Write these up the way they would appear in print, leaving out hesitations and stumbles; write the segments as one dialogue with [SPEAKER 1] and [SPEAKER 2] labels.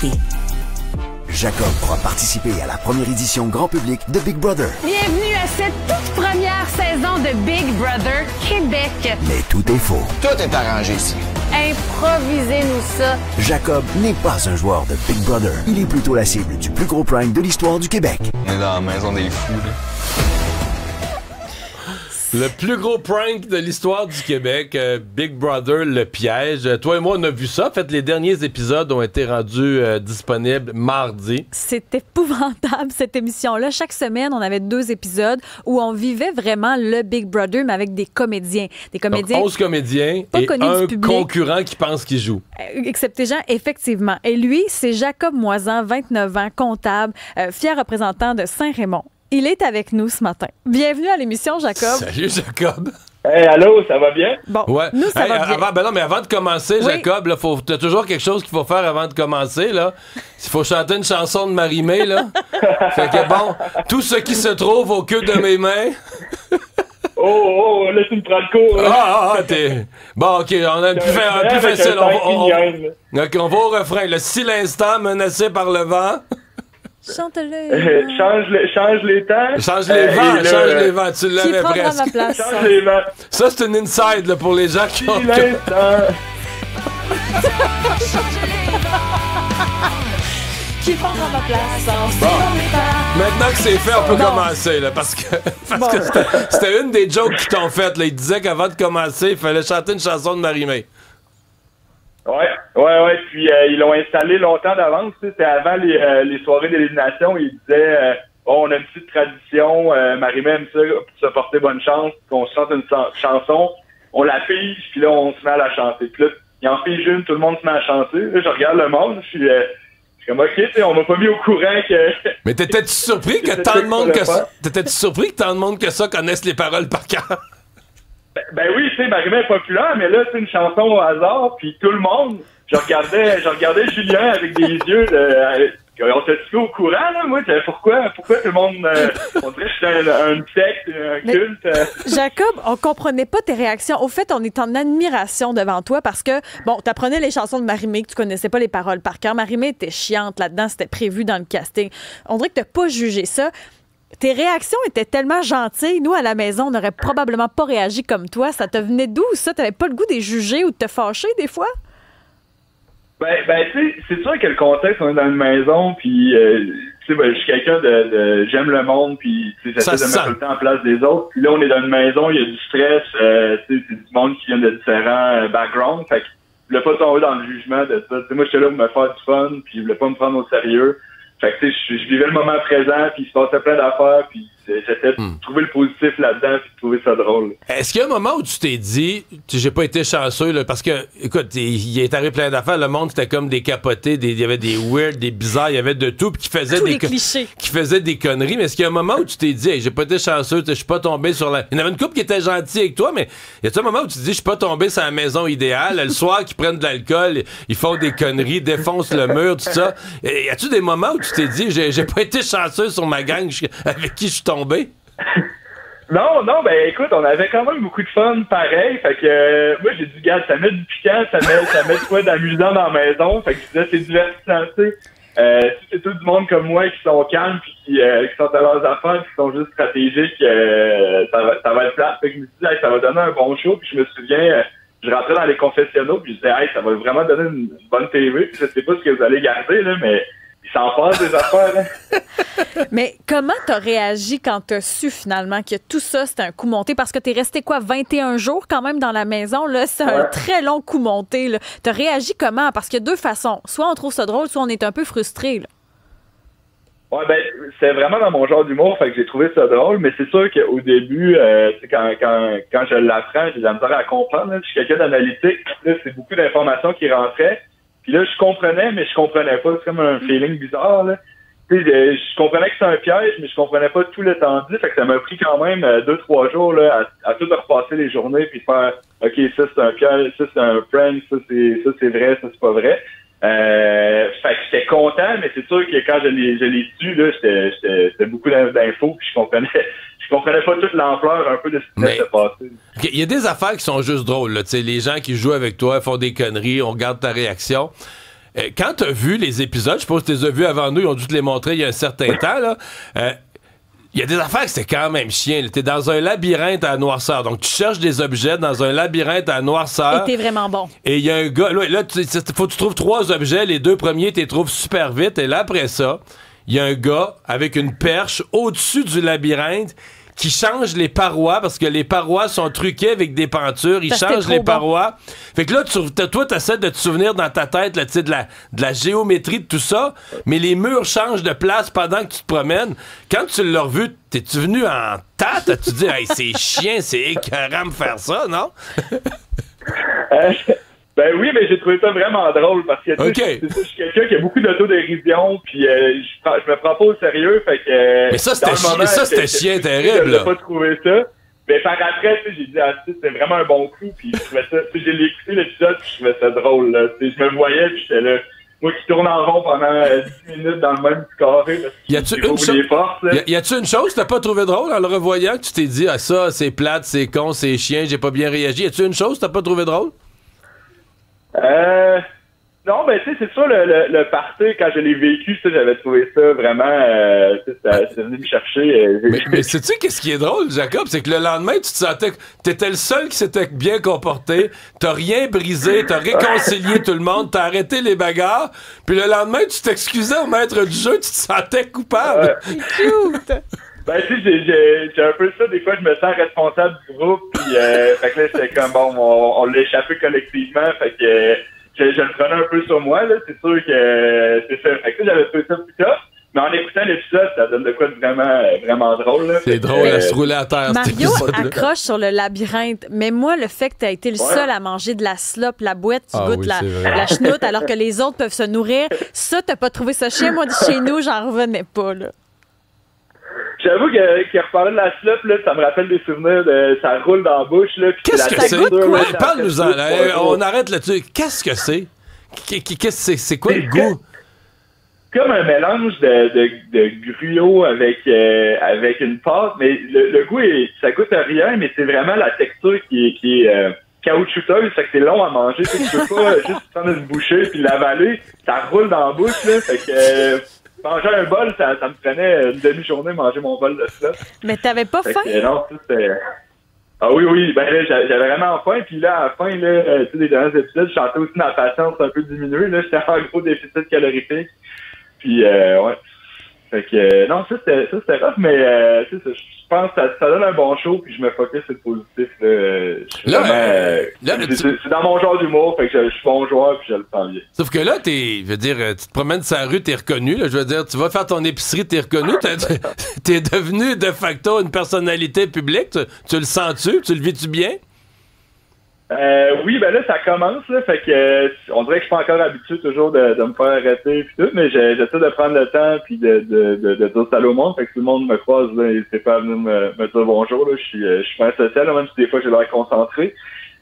[SPEAKER 1] vérité.
[SPEAKER 2] Jacob pourra participer à la première édition grand public de Big Brother.
[SPEAKER 3] Bienvenue à cette toute première saison de Big Brother Québec.
[SPEAKER 2] Mais tout est faux.
[SPEAKER 4] Tout est arrangé ici.
[SPEAKER 3] Improvisez-nous ça.
[SPEAKER 2] Jacob n'est pas un joueur de Big Brother. Il est plutôt la cible du plus gros prank de l'histoire du Québec.
[SPEAKER 4] On est dans la maison des fous, là.
[SPEAKER 5] Le plus gros prank de l'histoire du Québec, Big Brother, le piège. Toi et moi, on a vu ça. En fait, les derniers épisodes ont été rendus disponibles mardi.
[SPEAKER 1] C'est épouvantable, cette émission-là. Chaque semaine, on avait 2 épisodes où on vivait vraiment le Big Brother, mais avec des comédiens. Des comédiens.
[SPEAKER 5] Donc, 11 comédiens
[SPEAKER 1] pas
[SPEAKER 5] et
[SPEAKER 1] connus
[SPEAKER 5] un
[SPEAKER 1] du public.
[SPEAKER 5] concurrent qui pense qu'il joue.
[SPEAKER 1] Excepté Jean, effectivement. Et lui, c'est Jacob Moisan, 29 ans, comptable, fier représentant de Saint-Raymond. Il est avec nous ce matin. Bienvenue à l'émission, Jacob.
[SPEAKER 5] Salut, Jacob.
[SPEAKER 6] Hey, allô, ça va bien?
[SPEAKER 1] Bon,
[SPEAKER 5] Ouais.
[SPEAKER 1] nous, ça va bien.
[SPEAKER 5] Avant de commencer,
[SPEAKER 1] Oui.
[SPEAKER 5] Jacob, là, t'as toujours quelque chose qu'il faut faire avant de commencer, là. Il faut chanter une chanson de Marie-Mé, là. Fait que bon, tout ce qui se trouve au cul de mes mains.
[SPEAKER 6] Là, tu me prends le cours.
[SPEAKER 5] T'es... Bon, OK, on a un plus facile. On va au refrain. Si l'instant menacé par le vent...
[SPEAKER 1] Chante-le.
[SPEAKER 6] Change les temps.
[SPEAKER 5] Change les vents, tu
[SPEAKER 1] Qui
[SPEAKER 5] l'avais
[SPEAKER 1] prendra
[SPEAKER 5] presque.
[SPEAKER 1] ma place?
[SPEAKER 6] Change les vents.
[SPEAKER 5] Ça, c'est une inside là, pour les gens qui ont...
[SPEAKER 6] Si l'instant.
[SPEAKER 1] Qui prendra ma place?
[SPEAKER 5] Maintenant que c'est fait, on peut commencer, là, parce que c'était une des jokes qu'ils t'ont faites, là. Ils disaient qu'avant de commencer, il fallait chanter une chanson de Marie-Mé.
[SPEAKER 6] Ouais. Puis ils l'ont installé longtemps d'avance. C'était avant les soirées d'élimination. Ils disaient on a une petite tradition. Marie-Mé aime ça, pour se porter bonne chance. Qu'on chante une chanson, on la pige, puis là, on se met à la chanter. Puis là, il en pige une, tout le monde se met à chanter. Là, je regarde le monde, je suis comme, OK, on m'a pas mis au courant que...
[SPEAKER 5] Mais t'étais-tu surpris que tant de monde que ça... T'étais-tu surpris que tant de monde que ça connaissent les paroles par cœur?
[SPEAKER 6] Ben oui, tu sais, Marie-Mé est populaire, mais là, c'est une chanson au hasard, puis tout le monde, je regardais Julien avec des yeux on s'est tout au courant, là, moi, pourquoi tout le monde, on dirait que j'étais un secte, un culte.
[SPEAKER 1] Jacob, on comprenait pas tes réactions. Au fait, on est en admiration devant toi parce que, bon, t'apprenais les chansons de Marie-Mé, que tu connaissais pas les paroles par cœur. Marie-Mé était chiante là-dedans, c'était prévu dans le casting. On dirait que t'as pas jugé ça. Tes réactions étaient tellement gentilles. Nous, à la maison, on n'aurait probablement pas réagi comme toi. Ça te venait d'où, ça? T'avais pas le goût de les juger ou de te fâcher, des fois?
[SPEAKER 6] Ben, tu sais, c'est sûr que le contexte, on est dans une maison, puis, tu sais, je suis quelqu'un de j'aime le monde, puis, tu sais, j'essaie de mettre tout le temps en place des autres. Puis là, on est dans une maison, il y a du stress, tu sais, c'est du monde qui vient de différents backgrounds. Fait que je voulais pas tomber dans le jugement de ça. Tu sais, moi, j'étais là pour me faire du fun, puis je voulais pas me prendre au sérieux. Fait que, tu sais, je vivais le moment présent, puis il se passait plein d'affaires, puis j'essayais de trouver le positif là-dedans, puis de trouver ça drôle.
[SPEAKER 5] Est-ce qu'il y a un moment où tu t'es dit, j'ai pas été chanceux, là, parce que, écoute, il est arrivé plein d'affaires, le monde, c'était comme des capotés, il y avait des weird, des bizarres, il y avait de tout, puis qui faisaient des conneries, mais est-ce qu'il y a un moment où tu t'es dit, hey, j'ai pas été chanceux, je suis pas tombé sur la... Il y en avait une couple qui était gentille avec toi, mais y a-t-il un moment où tu te dis, je suis pas tombé sur la maison idéale, le soir, qu'ils prennent de l'alcool, ils font des conneries, défoncent le mur, tout ça. Y a-tu des moments où tu t'es dit, j'ai pas été chanceux sur ma gang avec qui je suis tombé?
[SPEAKER 6] Non, ben écoute, on avait quand même beaucoup de fun pareil. Fait que moi j'ai dit, regarde, ça met du piquant, ça met de quoi d'amusant dans la maison. Fait que je disais, c'est divertissant, tu sais. Si c'est tout du monde comme moi qui sont calmes puis qui sont à leurs affaires, qui sont juste stratégiques, ça va être plat. Fait que je me suis dit, hey, ça va donner un bon show. Puis je me souviens, je rentrais dans les confessionnaux puis je disais, hey, ça va vraiment donner une bonne TV. Puis je sais pas ce que vous allez garder, là, mais il s'en passe des affaires, hein.
[SPEAKER 1] Mais comment t'as réagi quand t'as su finalement que tout ça, c'était un coup monté? Parce que t'es resté, 21 jours quand même dans la maison, là? C'est un très long coup monté, là. T'as réagi comment? Parce qu'il y a 2 façons. Soit on trouve ça drôle, soit on est un peu frustré, là.
[SPEAKER 6] Ouais, ben, c'est vraiment dans mon genre d'humour, fait que j'ai trouvé ça drôle, mais c'est sûr qu'au début, quand je l'apprends, j'ai de la misère à comprendre, là. Je suis quelqu'un d'analytique, là, c'est beaucoup d'informations qui rentraient. Puis là, je comprenais, mais je comprenais pas. C'est comme un feeling bizarre, là. Tu sais, je comprenais que c'était un piège, mais je comprenais pas tout l'étendue. Fait que ça m'a pris quand même 2-3 jours, là, à tout repasser les journées puis faire, OK, ça c'est un piège, ça c'est un prank, ça c'est vrai, ça c'est pas vrai. Fait que j'étais content, mais c'est sûr que quand je l'ai su, là, c'était beaucoup d'infos puis je comprenais pas toute l'ampleur un peu de ce qui s'est passé.
[SPEAKER 5] Il y a des affaires qui sont juste drôles, là. Tu sais, les gens qui jouent avec toi font des conneries, on regarde ta réaction. quand t'as vu les épisodes, je suppose que tu les as vus avant nous, ils ont dû te les montrer il y a un certain temps, là. Il y a des affaires que c'est quand même chien. T'es dans un labyrinthe à noirceur. Donc, tu cherches des objets dans un labyrinthe à noirceur.
[SPEAKER 1] Et t'es vraiment bon.
[SPEAKER 5] Et il y a un gars... Là, faut que tu trouves 3 objets. Les 2 premiers, tu les trouves super vite. Et là, après ça, il y a un gars avec une perche au-dessus du labyrinthe qui change les parois parce que les parois sont truquées avec des pentures. Il change les parois. Fait que là, toi, t'essaies de te souvenir dans ta tête là, de la géométrie de tout ça, mais les murs changent de place pendant que tu te promènes. Quand tu l'as revu, t'es-tu venu en tête? As-tu dit, hey, c'est chiant, c'est écœurant de faire ça, non?
[SPEAKER 6] Ben oui, mais j'ai trouvé ça vraiment drôle parce que je suis quelqu'un qui a beaucoup d'autodérision, puis je me prends pas au sérieux, fait que...
[SPEAKER 5] Mais ça, c'était chien terrible,
[SPEAKER 6] là. J'ai pas trouvé ça. Mais par après, j'ai dit, c'était vraiment un bon coup, puis je trouvais ça... J'ai écouté l'épisode, puis je trouvais ça drôle, là. Je me voyais, puis j'étais là... Moi qui tourne en rond pendant 10 minutes dans le même carré, parce que
[SPEAKER 5] y a-tu une chose que t'as pas trouvé drôle en le revoyant, que tu t'es dit, ah ça, c'est plate, c'est con, c'est chien, j'ai pas bien réagi. Y a-tu une chose que t'as pas trouvé drôle?
[SPEAKER 6] Non, ben tu sais, c'est sûr, le party, quand je l'ai vécu, ça, j'avais trouvé ça vraiment, c'est venu me chercher.
[SPEAKER 5] Mais sais-tu qu'est-ce qui est drôle, Jacob? C'est que le lendemain, tu te sentais que t'étais le seul qui s'était bien comporté, t'as rien brisé, t'as réconcilié tout le monde, t'as arrêté les bagarres, puis le lendemain, tu t'excusais au maître du jeu, tu te sentais coupable.
[SPEAKER 1] C'est cute!
[SPEAKER 6] Ben, tu sais, j'ai un peu ça. Des fois, je me sens responsable du groupe. Puis, fait que là, c'était comme, bon, on l'a échappé collectivement. Fait que je le prenais un peu sur moi, là. C'est sûr que c'est ça. Fait que j'avais trouvé ça plus tard. Mais en écoutant l'épisode, ça donne de quoi de vraiment drôle, là.
[SPEAKER 5] C'est drôle à se rouler à terre.
[SPEAKER 1] Mario accroche sur le labyrinthe. Mais moi, le fait que tu as été le seul à manger de la slop, la boîte, tu goûtes la chenoute, alors que les autres peuvent se nourrir, ça, t'as pas trouvé ça chien? Moi, chez nous, j'en revenais pas, là.
[SPEAKER 6] J'avoue qu'il reparlait de la slop, là, ça me rappelle des souvenirs de ça roule dans la bouche, là.
[SPEAKER 5] Qu'est-ce que c'est? Parle-nous-en, là. On arrête là-dessus. Qu'est-ce que c'est? C'est quoi le goût?
[SPEAKER 6] Comme un mélange de gruau avec une pâte, mais le goût, ça goûte à rien, mais c'est vraiment la texture qui est caoutchouteuse, fait que c'est long à manger. Tu peux pas juste prendre une bouchée puis l'avaler, ça roule dans la bouche, là, fait que... manger un bol, ça me prenait une demi-journée manger mon bol de ça.
[SPEAKER 1] Mais t'avais pas faim?
[SPEAKER 6] Non, c'était... Ah oui, ben là, j'avais vraiment faim, puis là, à la fin, là, tu sais, les derniers épisodes, je sentais aussi ma patience un peu diminuée, là, j'étais en gros déficit calorifique, puis ouais. Fait que, non, ça c'était rough, mais tu sais, je pense que ça donne un bon show, puis je me focus sur le positif, c'est dans mon genre d'humour, fait que je suis bon joueur, puis je le sens bien.
[SPEAKER 5] Sauf que là, je veux dire, tu te promènes sur la rue, t'es reconnu, là, je veux dire, tu vas faire ton épicerie, t'es reconnu, t'es devenu de facto une personnalité publique, tu le sens-tu, tu le vis-tu bien?
[SPEAKER 6] Oui, ben là, ça commence, là, fait que on dirait que je suis pas encore habitué toujours de me faire arrêter pis tout, mais j'essaie de prendre le temps puis de dire salut au monde, fait que tout le monde me croise, là, et c'est pas venu me dire bonjour, là, je suis pas social, là, même si des fois j'ai l'air concentré.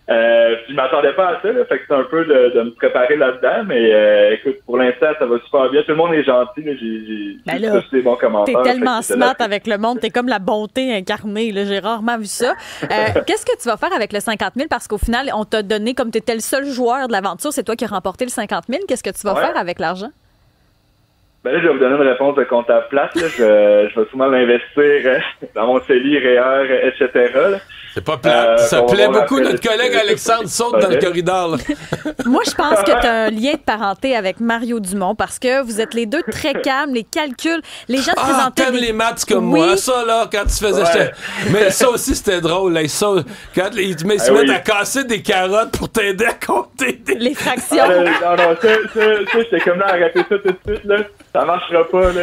[SPEAKER 6] Je m'attendais pas à ça, là, fait que c'est un peu de me préparer là-dedans, mais écoute, pour l'instant, ça va super bien. Tout le monde est gentil, là, j'ai tous des bons commentaires.
[SPEAKER 1] T'es tellement smart avec le monde, t'es comme la bonté incarnée, là, j'ai rarement vu ça. Qu'est-ce que tu vas faire avec le 50 000? Parce qu'au final, on t'a donné, comme t'étais le seul joueur de l'aventure, c'est toi qui as remporté le 50 000. Qu'est-ce que tu vas faire avec l'argent?
[SPEAKER 6] Ben là, je vais vous donner une réponse de comptable plate. Là. Je vais souvent l'investir dans mon CELI, REER, etc. Là.
[SPEAKER 5] C'est pas plate. Ça plaît beaucoup. Notre collègue Alexandre saute dans le corridor. Là.
[SPEAKER 1] Moi, je pense que tu as un lien de parenté avec Mario Dumont parce que vous êtes les deux très calmes, les calculs. Les gens te présentaient.
[SPEAKER 5] T'aimes les maths comme moi. Ça, là, quand tu faisais. Ouais. Mais ça aussi, c'était drôle. Là. Quand ils se mettent à casser des carottes pour t'aider à compter
[SPEAKER 1] les fractions.
[SPEAKER 6] Non, ça, j'étais comme là, arrêtez ça tout de suite, là. Ça marchera pas, là.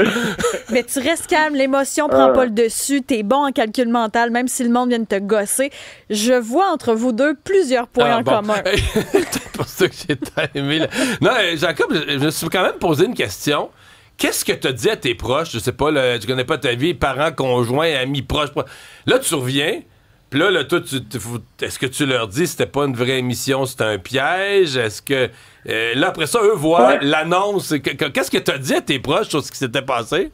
[SPEAKER 1] Mais tu restes calme, l'émotion prend pas le dessus, t'es bon en calcul mental, même si le monde vient de te gosser. Je vois entre vous deux plusieurs points en commun.
[SPEAKER 5] C'est pour ça que j'ai aimé. Là. Non, Jacob, je me suis quand même posé une question. Qu'est-ce que tu as dit à tes proches? Je sais pas, tu connais pas ta vie, parents, conjoints, amis, proches. Là, tu reviens. Puis là, toi, est-ce que tu leur dis que c'était pas une vraie émission, c'était un piège? Est-ce que... là, après ça, eux voient l'annonce. Qu'est-ce que tu as dit à tes proches sur ce qui s'était passé?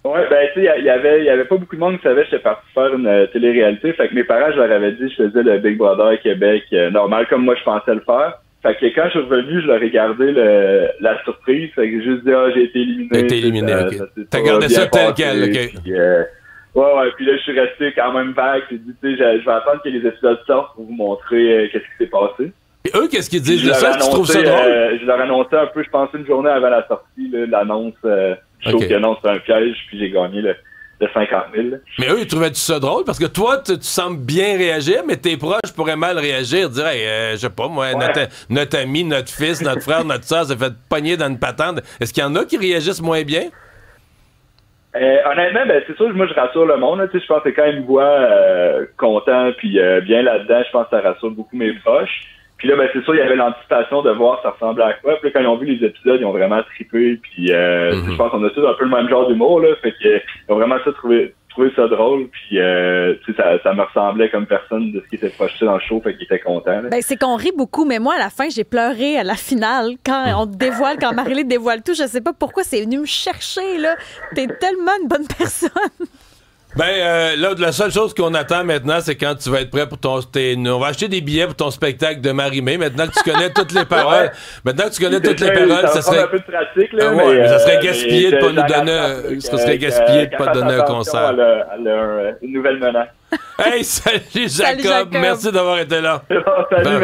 [SPEAKER 6] Ouais, ben, tu sais, il y avait pas beaucoup de monde qui savait que j'étais parti faire une télé-réalité. Fait que mes parents, je leur avais dit que je faisais le Big Brother Québec normal, comme moi, je pensais le faire. Fait que quand je suis revenu, je leur ai gardé la surprise. Fait que j'ai juste dit, j'ai été éliminé.
[SPEAKER 5] T'as été éliminé, OK. T'as gardé ça tel quel, OK.
[SPEAKER 6] Puis, ouais, puis là, je suis resté quand même vague. J'ai dit, tu sais, je vais attendre que les épisodes sortent pour vous montrer qu'est-ce qui s'est passé.
[SPEAKER 5] Et eux, qu'est-ce qu'ils disent de ça? Tu trouves ça drôle?
[SPEAKER 6] Je leur annonçais un peu, je pense, une journée avant la sortie, là, l'annonce. Je trouve que non, c'est un piège, puis j'ai gagné le 50 000.
[SPEAKER 5] Mais eux, ils trouvaient-tu ça drôle? Parce que toi, tu sembles bien réagir, mais tes proches pourraient mal réagir, dire, je sais pas, moi, notre ami, notre fils, notre frère, notre soeur s'est fait pogner dans une patente. Est-ce qu'il y en a qui réagissent moins bien?
[SPEAKER 6] Honnêtement, c'est sûr, moi, je rassure le monde. Je pense que quand ils me voient content puis bien là-dedans, je pense que ça rassure beaucoup mes proches. Puis là, c'est sûr, il y avait l'anticipation de voir ça ressemblait à quoi. Puis là, quand ils ont vu les épisodes, ils ont vraiment trippé. Puis je pense qu'on a tous un peu le même genre d'humour, là. Fait qu'ils ont vraiment trouvé ça drôle. Puis ça me ressemblait comme personne de ce qui était projeté dans le show. Fait qu'ils étaient contents.
[SPEAKER 1] C'est qu'on rit beaucoup, mais moi, à la fin, j'ai pleuré à la finale. Quand on te dévoile, quand Marie-Lé dévoile tout, je sais pas pourquoi c'est venu me chercher, là. T'es tellement une bonne personne.
[SPEAKER 5] Là, la seule chose qu'on attend maintenant, c'est quand tu vas être prêt pour on va acheter des billets pour ton spectacle de Marie-Mé. Maintenant que tu connais toutes les paroles, ça serait
[SPEAKER 6] un peu de pratique, là,
[SPEAKER 5] mais ça serait gaspillé de pas nous donner, ça serait gaspillé de pas donner un concert.
[SPEAKER 6] Elle a une nouvelle menace.
[SPEAKER 5] Hey, salut Jacob. Merci d'avoir été là.
[SPEAKER 6] Salut.